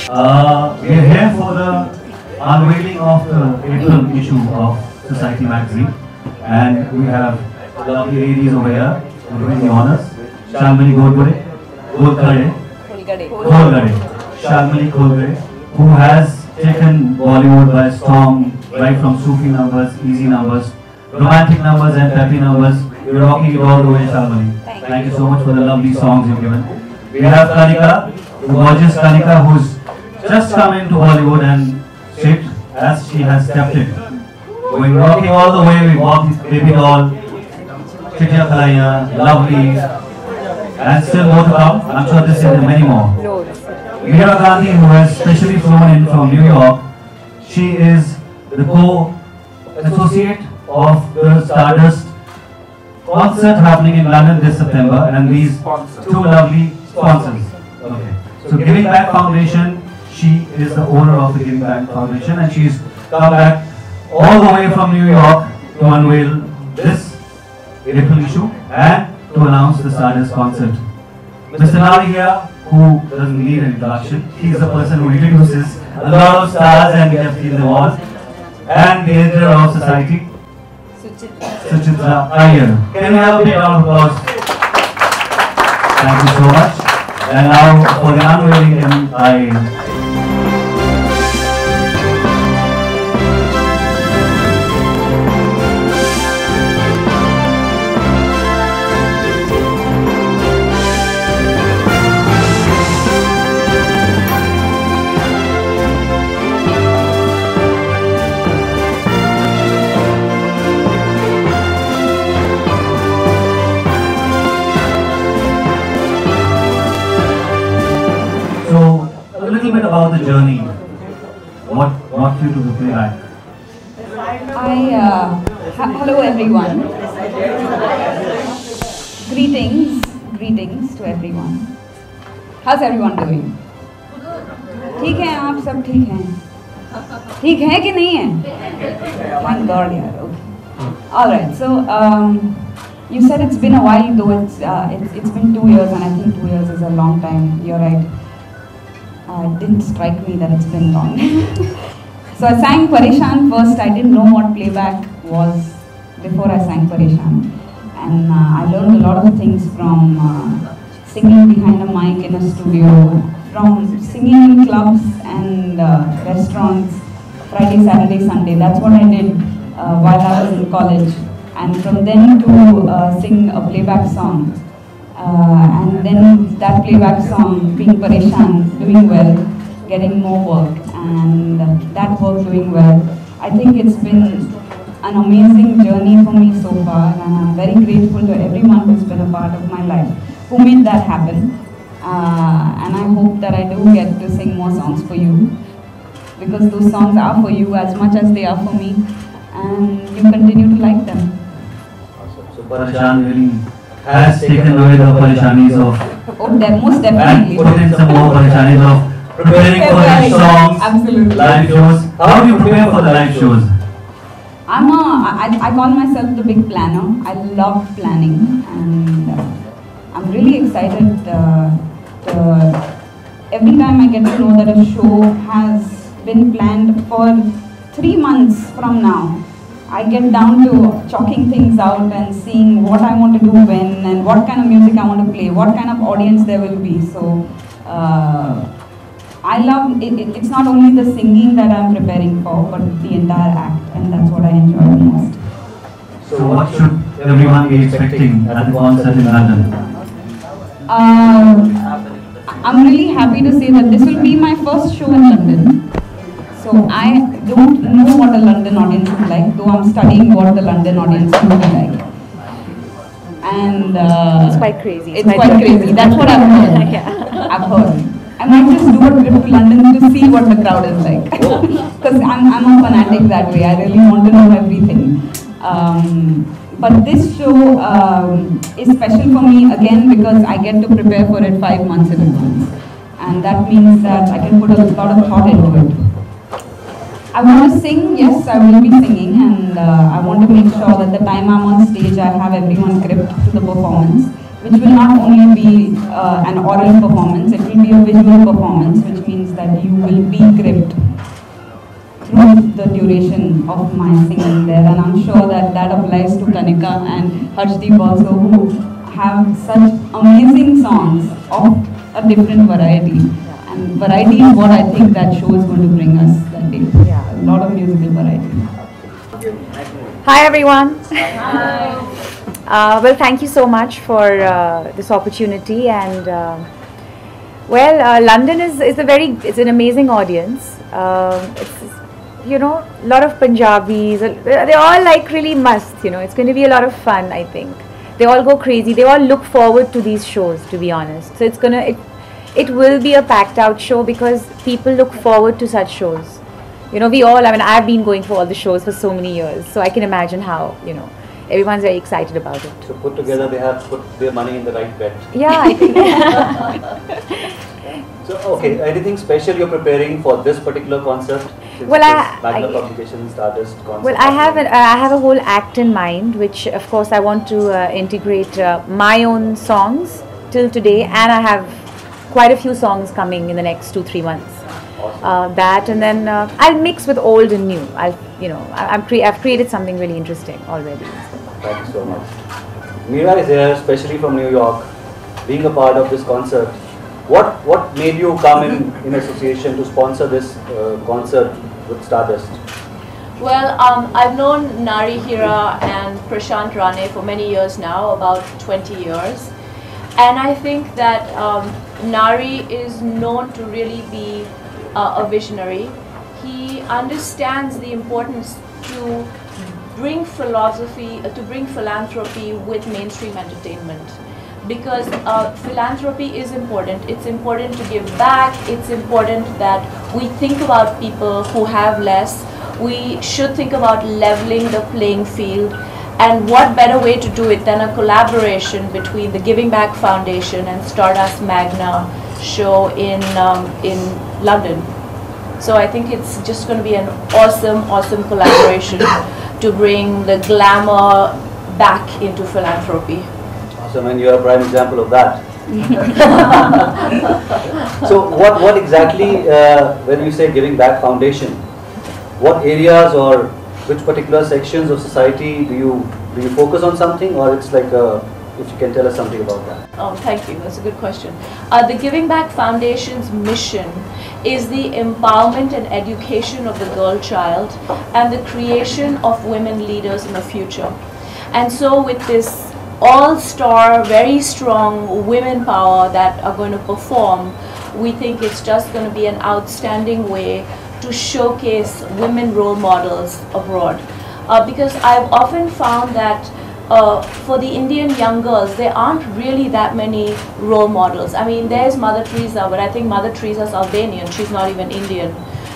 We are here for the unveiling of the April issue of Society magazine, and we have lovely ladies over here doing the honors. Shalmali Kholgade Shalmali Kholgade, who has taken Bollywood by storm, right from Sufi numbers, easy numbers, romantic numbers and peppy numbers. You're rocking it all the way, Shalmali. Thank you so much for the lovely songs you've given. We have Kanika, the gorgeous Kanika, who's just come into Bollywood and shaped as she has stepped in. Going rocking all the way, we walked Baby Doll, Chitya Khalaiya, Lovely, and still more to come. I'm sure this year there are many more. Meera Gandhi, who has specially flown in from New York, she is the co-associate of the Stardust concert happening in London this September, and these two lovely sponsors. Okay. So Giving Back Foundation, she is the owner of the Giving Back Foundation, and she's come back all the way from New York to unveil this April issue and to announce the Stardust concert. Mr. Nari here, who doesn't need an introduction, he's the person who introduces a lot of stars and gets in the wall, and the editor of Society, Suchitra Iyer. Can we have a big round of applause? Thank you so much. And now for the unveiling, I about the journey. What brought you to the playwright? Hello everyone. Greetings to everyone. How's everyone doing? ठीक हैं आप सब ठीक हैं? ठीक है कि नहीं है? Thank God यार. Okay. All right. So you said it's been a while, though it's been 2 years, and I think 2 years is a long time. You're right. It didn't strike me that it's been long. So I sang Pareshan first. I didn't know what playback was before I sang Pareshan. And I learned a lot of things from singing behind a mic in a studio, from singing in clubs and restaurants, Friday, Saturday, Sunday. That's what I did while I was in college. And from then to sing a playback song. And then that playback song, being Pareshan, doing well, getting more work, and that work doing well. I think it's been an amazing journey for me so far, and I'm very grateful to everyone who's been a part of my life, who made that happen. And I hope that I do get to sing more songs for you, because those songs are for you as much as they are for me, and you continue to like them. So Pareshan really has taken away the pareshanis of most definitely. And put in some more pareshanis of preparing for these songs, absolutely. Live shows. How do you prepare for the live shows? I call myself the big planner. I love planning, and I'm really excited. Every time I get to know that a show has been planned for 3 months from now, I get down to chalking things out and seeing what I want to do when, and what kind of music I want to play, what kind of audience there will be. So I love it. It's not only the singing that I'm preparing for, but the entire act, and that's what I enjoy the most. So what should everyone be expecting at the concert in London? I'm really happy to say that this will be my first show in London. So I don't know what a London audience is like, though I'm studying what the London audience will be like. And it's quite crazy. It's quite crazy. That's what I've heard. Yeah. I've heard. I might just do a trip to London to see what the crowd is like. Because I'm a fanatic that way. I really want to know everything. But this show is special for me again because I get to prepare for it 5 months in advance. And that means that I can put a lot of thought into it. I want to sing, yes, I will be singing, and I want to make sure that the time I'm on stage I have everyone gripped to the performance. which will not only be an oral performance, it will be a visual performance, which means that you will be gripped through the duration of my singing there. And I'm sure that that applies to Kanika and Harshdeep also, who have such amazing songs of a different variety. And variety is what I think that show is going to bring us that day. Yeah. A lot of musical variety. Hi everyone. Hi. Well, thank you so much for this opportunity, and London is it's an amazing audience. It's, you know, a lot of Punjabis. They're all like really must. You know, it's going to be a lot of fun. I think they all go crazy. They all look forward to these shows, to be honest. So it will be a packed out show because people look forward to such shows. You know, I've been going for all the shows for so many years, so I can imagine how, you know, everyone's very excited about it. So put together, they have put their money in the right bet. Yeah, I think. So, okay, anything special you're preparing for this particular concert? Well, Magna Publications artist concert. Well, I have a whole act in mind, which of course I want to integrate my own songs till today, and I have quite a few songs coming in the next 2-3 months. Awesome. That, and then I'll mix with old and new. I've created something really interesting already. Thank you so much. Meera is here, especially from New York, being a part of this concert. What made you come in association to sponsor this concert with Stardust? Well, I've known Nari Hira and Prashant Rane for many years now, about 20 years. And I think that Nari is known to really be a visionary. He understands the importance to bring philosophy, to bring philanthropy with mainstream entertainment. Because philanthropy is important. It's important to give back. It's important that we think about people who have less. We should think about leveling the playing field. And what better way to do it than a collaboration between the Giving Back Foundation and Stardust Magna show in London. So I think it's just going to be an awesome collaboration to bring the glamour back into philanthropy. Awesome, and you're a prime example of that. So what exactly, when you say Giving Back Foundation, what areas or which particular sections of society do you focus on something, or it's like if you can tell us something about that? Oh, thank you. That's a good question. The Giving Back Foundation's mission is the empowerment and education of the girl child and the creation of women leaders in the future. And so with this all-star, very strong women power that are going to perform, we think it's just going to be an outstanding way to showcase women role models abroad. Because I've often found that for the Indian young girls, there aren't really that many role models. I mean, there's Mother Teresa, but I think Mother Teresa's Albanian, she's not even Indian.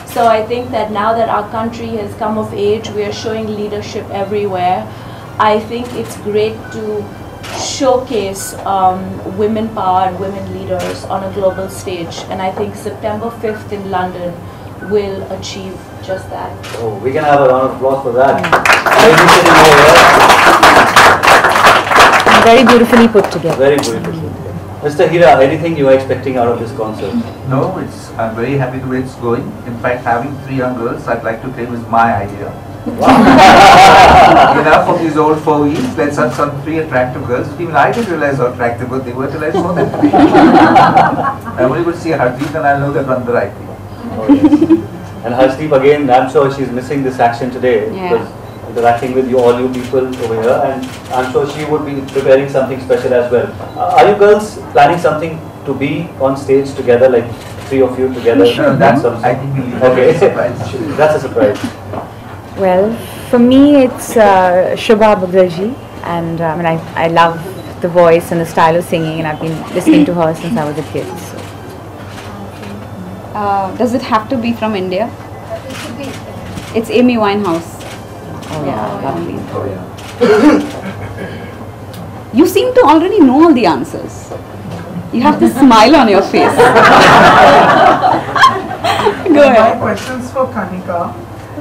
So I think that now that our country has come of age, we are showing leadership everywhere. I think it's great to showcase women power and women leaders on a global stage. And I think September 5th in London will achieve just that. Oh, we can have a round of applause for that. Very beautifully put together. Very beautifully put together. Mr. Hira, anything you are expecting out of this concert? No, I'm very happy the way it's going. In fact, having 3 young girls, I'd like to claim is my idea. Enough of these old fogies. Let's have some 3 attractive girls. Even I didn't realize how attractive they were till I saw them. I'm only going to see Harshdeep and I'll know they've done the right thing. Oh, yes. And Harshdeep, again, I'm sure she's missing this action today because interacting with all you people over here, and I'm sure she would be preparing something special as well. Are you girls planning something to be on stage together, like 3 of you together? Sure, that's I think we'll leave okay. a surprise. That's a surprise. Well, for me it's Shubha Baghaji, and I love the voice and the style of singing, and I've been listening to her since I was a kid. So. Does it have to be from India? It's Amy Winehouse. Oh yeah, lovely. Oh yeah. You seem to already know all the answers. You have this smile on your face. Go My ahead. question's for Kanika.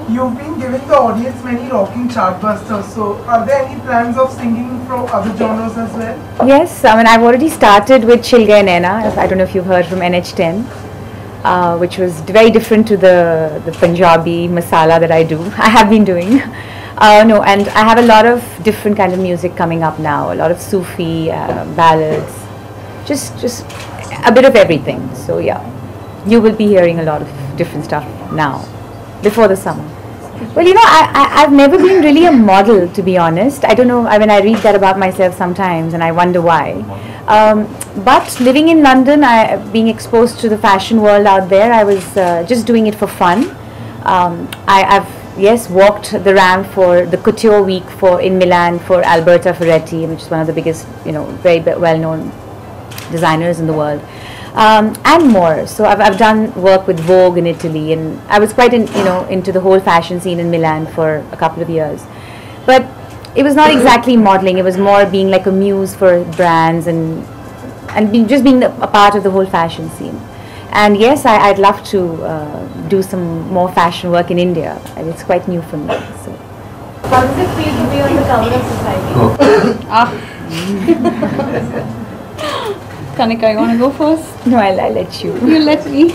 You've been giving the audience many rocking chartbusters, so are there any plans of singing from other genres as well? Yes, I mean, I've already started with Chil Gaye Naina. I don't know if you've heard from NH10, which was very different to the Punjabi masala that I do. I have been doing. No, and I have a lot of different kind of music coming up now. A lot of Sufi ballads, just a bit of everything. So yeah, you will be hearing a lot of different stuff now, before the summer. Well, you know, I've never been really a model, to be honest. I don't know, I mean, I read that about myself sometimes and I wonder why. But living in London, being exposed to the fashion world out there, I was just doing it for fun. I've walked the ramp for the couture week in Milan for Alberta Ferretti, which is one of the biggest, you know, very well-known designers in the world. And more. So I've done work with Vogue in Italy, and I was quite into the whole fashion scene in Milan for a couple of years. But it was not exactly modeling. It was more being like a muse for brands and just being a part of the whole fashion scene. And yes, I'd love to do some more fashion work in India, and it's quite new for me. So. How does it feel to be on the cover of Society? Kanika, you want to go first? No, I'll let you. You let me.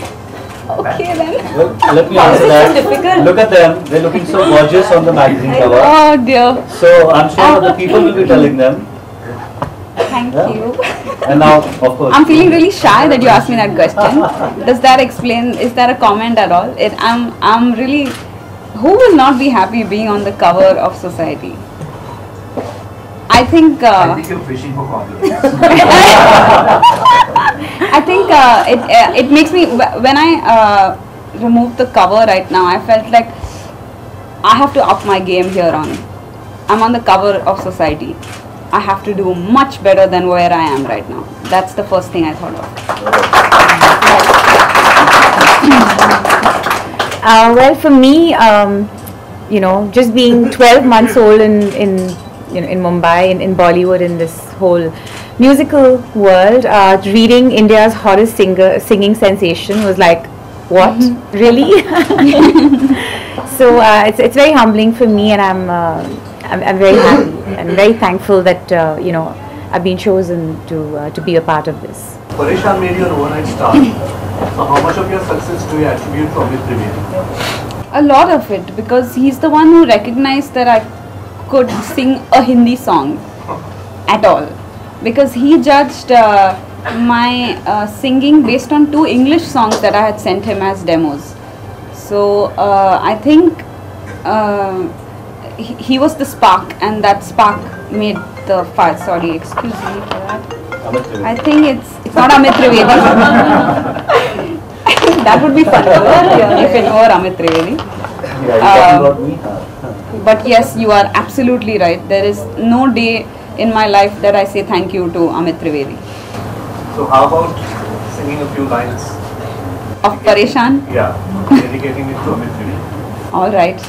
Okay then. Well, let me answer that. Look at them. They're looking so gorgeous on the magazine cover. Oh dear. So I'm sure the people will be telling them. Thank you. And now, of course. I'm feeling really shy that you asked me that question. Does that explain? Is that a comment at all? I'm really. Who will not be happy being on the cover of Society? I think you're fishing for compliments. I think it makes me, when I remove the cover right now, I felt like I have to up my game here on. I'm on the cover of Society. I have to do much better than where I am right now. That's the first thing I thought of. Well, for me, you know, just being 12 months old in Mumbai, in Bollywood, in this whole musical world, reading India's hottest singing sensation was like, what? Really? So it's very humbling for me, and I'm very happy and very thankful that you know, I've been chosen to be a part of this. Pareshan made you an overnight star. So how much of your success do you attribute to Amit Trivedi? A lot of it, because he's the one who recognized that I could sing a Hindi song at all, because he judged my singing based on 2 English songs that I had sent him as demos. So I think he was the spark, and that spark made the fire. Sorry, excuse me for that. I think it's not Amit Trivedi. That would be fun if it were Amit Trivedi. But yes, you are absolutely right. There is no day in my life that I say thank you to Amit Trivedi. So how about singing a few lines? Of Pareshan? Yeah, dedicating it to Amit Trivedi. All right.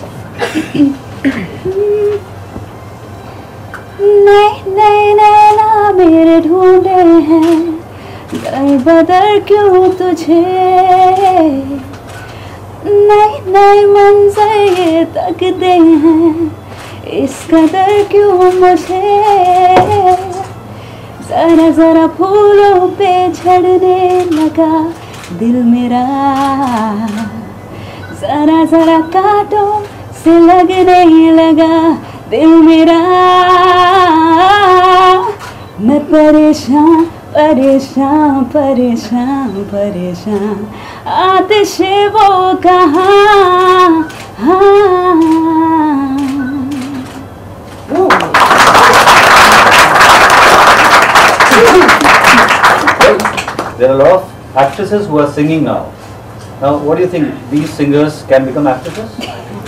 नए नए नैना मेरे ढूंढे हैं, दर बदर क्यों तुझे, नए नए मंजर ये तकते हैं, इस कदर क्यों मुझे, जरा जरा फूलों पे झड़ने लगा दिल मेरा, जरा जरा कांटों से लगने लगा दिल मेरा, मैं परेशान परेशान परेशान परेशान, आतिश वो कहाँ, There are a lot of actresses who are singing now. Now, what do you think? These singers can become actresses?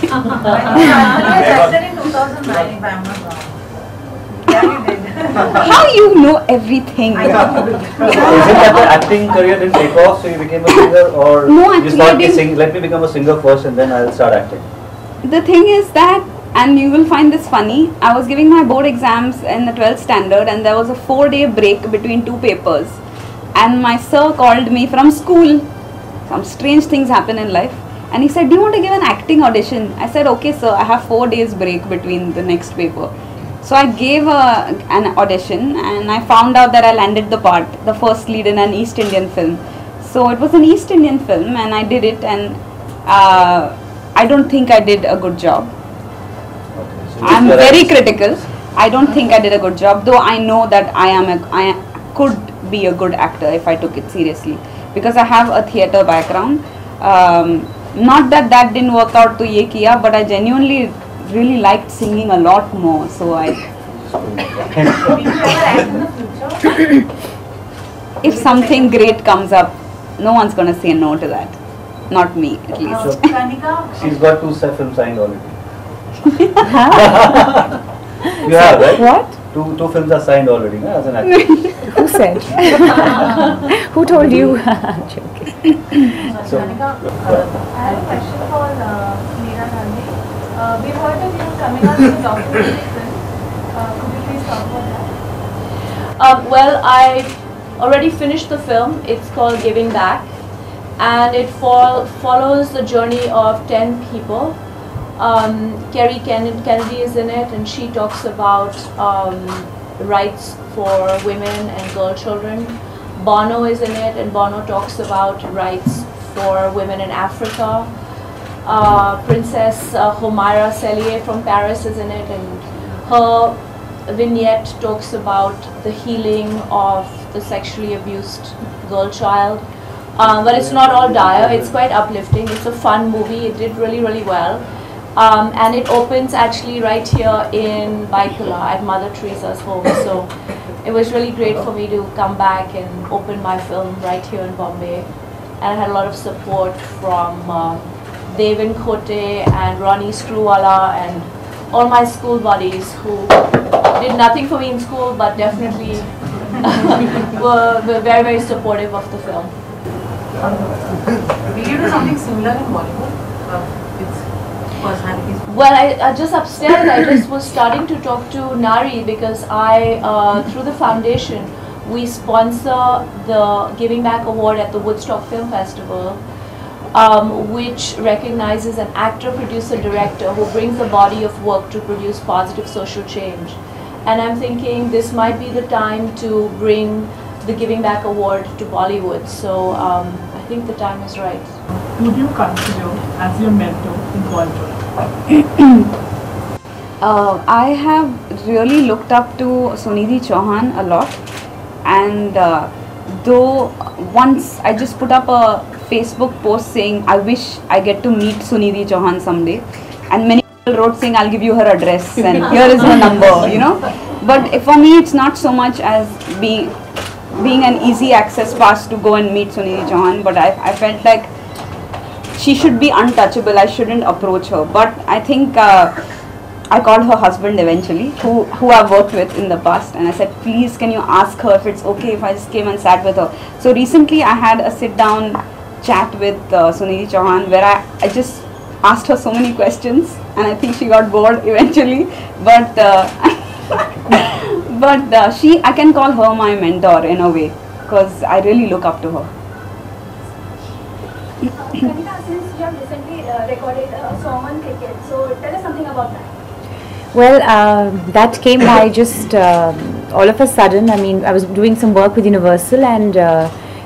I started in 2009, if I'm not wrong. Yeah, you did. How you know everything? Is it that the acting career didn't take off, so you became a singer, or No, you just actually thought, let me become a singer first and then I'll start acting? The thing is that, and you will find this funny, I was giving my board exams in the 12th standard, and there was a 4-day break between 2 papers, and my sir called me from school. Some strange things happen in life, And he said, do you want to give an acting audition? I said, okay sir, I have 4 days break between the next paper. So I gave an audition and I found out that I landed the part, the first lead in an East Indian film. So it was an East Indian film and I did it, and I don't think I did a good job. Okay, so I'm very critical. I don't think I did a good job, though I know that I could be a good actor if I took it seriously, because I have a theatre background. Not that didn't work out to ye kiya, but I genuinely really liked singing a lot more, so I if something great comes up, no one's gonna say no to that. Not me, at least. She's got 2 films signed already. You have, right? What? Two films are signed already, no? As an actor. Who said? Who told you? I'm joking. So, Kanika, I have a question for Meera Gandhi. We've heard of you coming out with a documentary film. Could you please talk about that? Well, I already finished the film. It's called Giving Back, and it follows the journey of 10 people. Kerry Kennedy is in it, and she talks about rights for women and girl children. Bono is in it, and Bono talks about rights for women in Africa. Princess Humaira Sellier from Paris is in it, and her vignette talks about the healing of the sexually abused girl child. But it's not all dire, it's quite uplifting. It's a fun movie, it did really, really well. And it opens actually right here in Baikula at Mother Teresa's home. So it was really great for me to come back and open my film right here in Bombay. And I had a lot of support from Devin Khote and Ronnie Screwwala and all my school buddies who did nothing for me in school, but definitely were very, very supportive of the film. Will you do something similar in Bollywood? Personalities? Well, I just upstairs, I just was starting to talk to Nari, because through the foundation, we sponsor the Giving Back Award at the Woodstock Film Festival, which recognizes an actor, producer, director who brings a body of work to produce positive social change. And I'm thinking this might be the time to bring the Giving Back Award to Bollywood. So I think the time is right. Who do you consider as your mentor in Bollywood? I have really looked up to Sunidhi Chauhan a lot, and though once I just put up a Facebook post saying I wish I get to meet Sunidhi Chauhan someday, and many people wrote saying I'll give you her address and here is her number, you know. But for me it's not so much as being an easy access pass to go and meet Sunidhi Chauhan, but I felt like she should be untouchable. I shouldn't approach her. But I think I called her husband eventually, who I've worked with in the past, and I said, please can you ask her if it's okay if I just came and sat with her. So recently I had a sit down chat with Sunidhi Chauhan where I just asked her so many questions, and I think she got bored eventually. But I can call her my mentor in a way, because I really look up to her. Kanika, since you have recently recorded a song on cricket, so tell us something about that. Well, that came by just all of a sudden. I mean, I was doing some work with Universal, and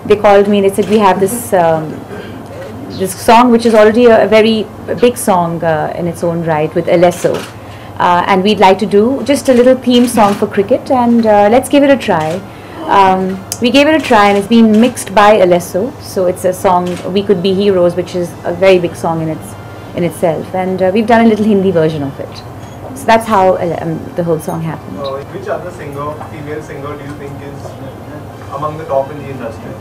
they called me and they said, we have this this song which is already a very big song in its own right with Alesso. And we'd like to do just a little theme song for cricket, and let's give it a try. We gave it a try, and it's been mixed by Alesso, so it's a song, We Could Be Heroes, which is a very big song in itself, and we've done a little Hindi version of it. So that's how the whole song happened. Which other singer, female singer, do you think is among the top in the industry?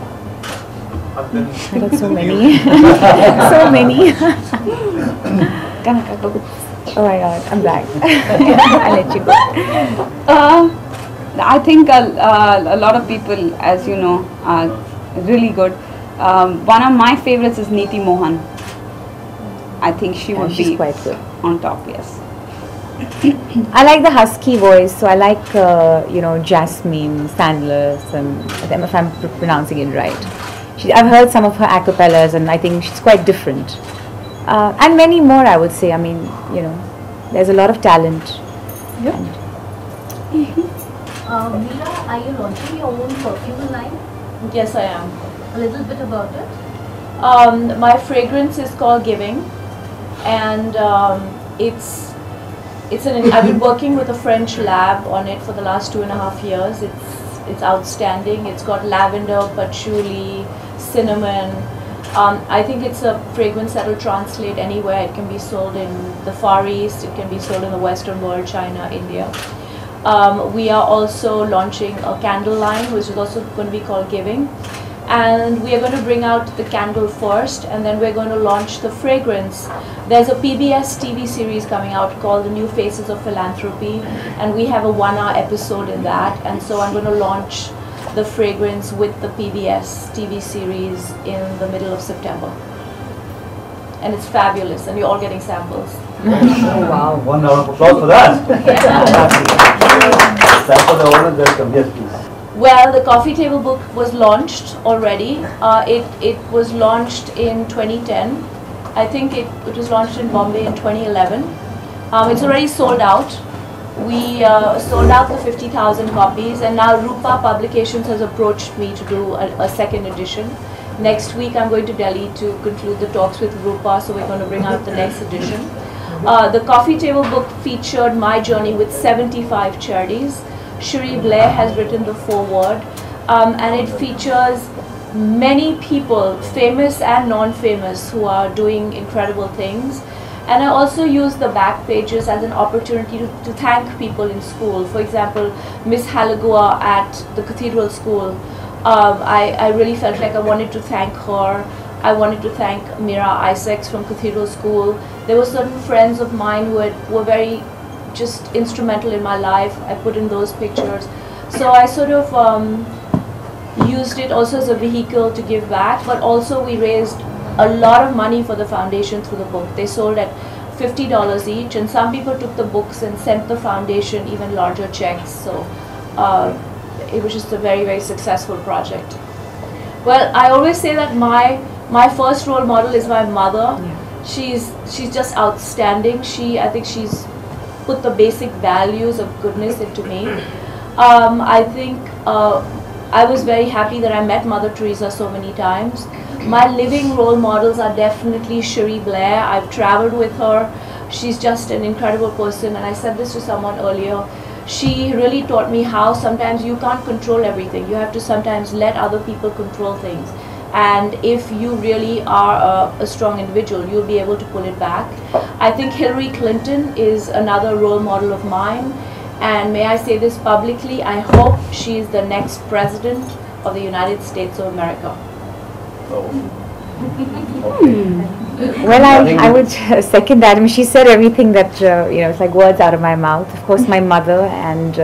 I got so many. So many. Kanika Kapoor. Oh my god, I'm back. I'll let you go. I think a lot of people, as you know, are really good. One of my favorites is Neeti Mohan. I think she would be quite good on top, yes. I like the husky voice, so I like, Jasmine Sandler, if I'm pronouncing it right. I've heard some of her a cappellas, and I think she's quite different. and many more, I would say. I mean, you know, there's a lot of talent. Yep. Meera, are you launching your own perfume line? Yes, I am. A little bit about it. My fragrance is called Giving, and I've been working with a French lab on it for the last 2.5 years. It's outstanding. It's got lavender, patchouli, cinnamon. I think it's a fragrance that will translate anywhere. It can be sold in the Far East. It can be sold in the Western world, China, India. We are also launching a candle line, which is also going to be called Giving. And we are going to bring out the candle first, and then we're going to launch the fragrance. There's a PBS TV series coming out called The New Faces of Philanthropy, and we have a 1-hour episode in that. And so I'm going to launch the fragrance with the PBS TV series in the middle of September. And it's fabulous, and you're all getting samples. Oh, wow. 1 round of applause for that. Sample the order, welcome. Yes, please. Well, the coffee table book was launched already. It was launched in 2010. I think it was launched in Bombay in 2011. It's already sold out. We sold out the 50,000 copies, and now Rupa Publications has approached me to do a second edition. Next week I'm going to Delhi to conclude the talks with Rupa, so we're going to bring out the next edition. The coffee table book featured my journey with 75 charities. Shri Blair has written the foreword, and it features many people, famous and non-famous, who are doing incredible things. And I also use the back pages as an opportunity to thank people in school. For example, Miss Halagua at the Cathedral School. I really felt like I wanted to thank her. I wanted to thank Mira Isaacs from Cathedral School. There were certain friends of mine who were very just instrumental in my life. I put in those pictures. So I sort of used it also as a vehicle to give back, but also we raised a lot of money for the foundation through the book. They sold at $50 each, and some people took the books and sent the foundation even larger checks. So it was just a very, very successful project. Well, I always say that my first role model is my mother. Yeah. She's just outstanding. I think she's put the basic values of goodness into me. I think I was very happy that I met Mother Teresa so many times. My living role models are definitely Shri Blair. I've traveled with her. She's just an incredible person, and I said this to someone earlier. She really taught me how sometimes you can't control everything. You have to sometimes let other people control things. And if you really are a strong individual, you'll be able to pull it back. I think Hillary Clinton is another role model of mine. And may I say this publicly, I hope she is the next president of the United States of America. Oh. Okay. Well, I would second that. I mean, she said everything that, you know, it's like words out of my mouth. Of course, my mother and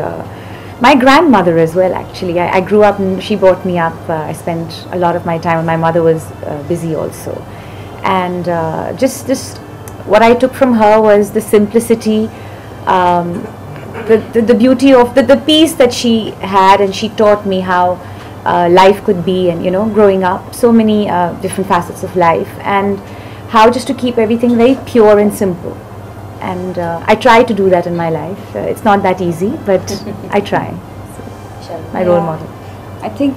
my grandmother as well, actually. I grew up and she brought me up. I spent a lot of my time, and my mother was busy also. And just what I took from her was the simplicity, the beauty of the peace that she had, and she taught me how life could be, and, you know, growing up, so many different facets of life, and how just to keep everything very pure and simple. And I try to do that in my life. It's not that easy, but I try. So, my role model. I think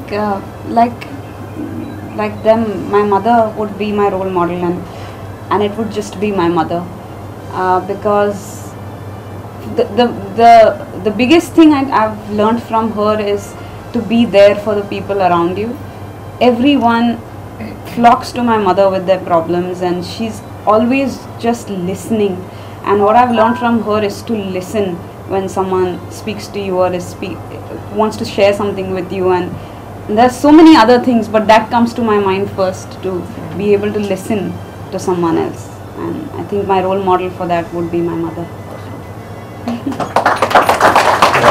like them, my mother would be my role model, and it would just be my mother, because the biggest thing I've learned from her is to be there for the people around you. Everyone flocks to my mother with their problems, and she's always just listening. And what I've learned from her is to listen when someone speaks to you or wants to share something with you. And there's so many other things, but that comes to my mind first, to be able to listen to someone else. And I think my role model for that would be my mother.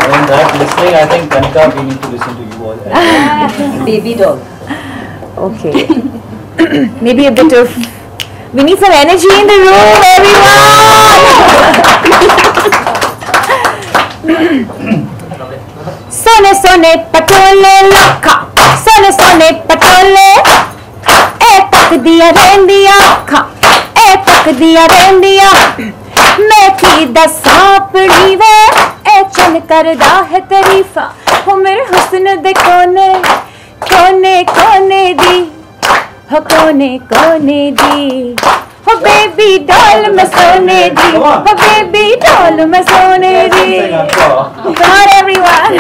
In that listening, I think, Kanika, we need to listen to you all. Baby doll. Okay. Maybe a bit of... We need some energy in the room, everyone! Sone sone patole lakha, sone sone patole, ek tak diya rendi akha, ek tak तकदिया रहंदिया मैं की दसा अपनी वे ए चल करदा है तारीफा हो मेरे हुस्न दे कोने कोने कोने दी हो कोने कोने दी हो बेबी डॉल मैं सोने दी हो बेबी डॉल मैं सोने दी. Come on everyone.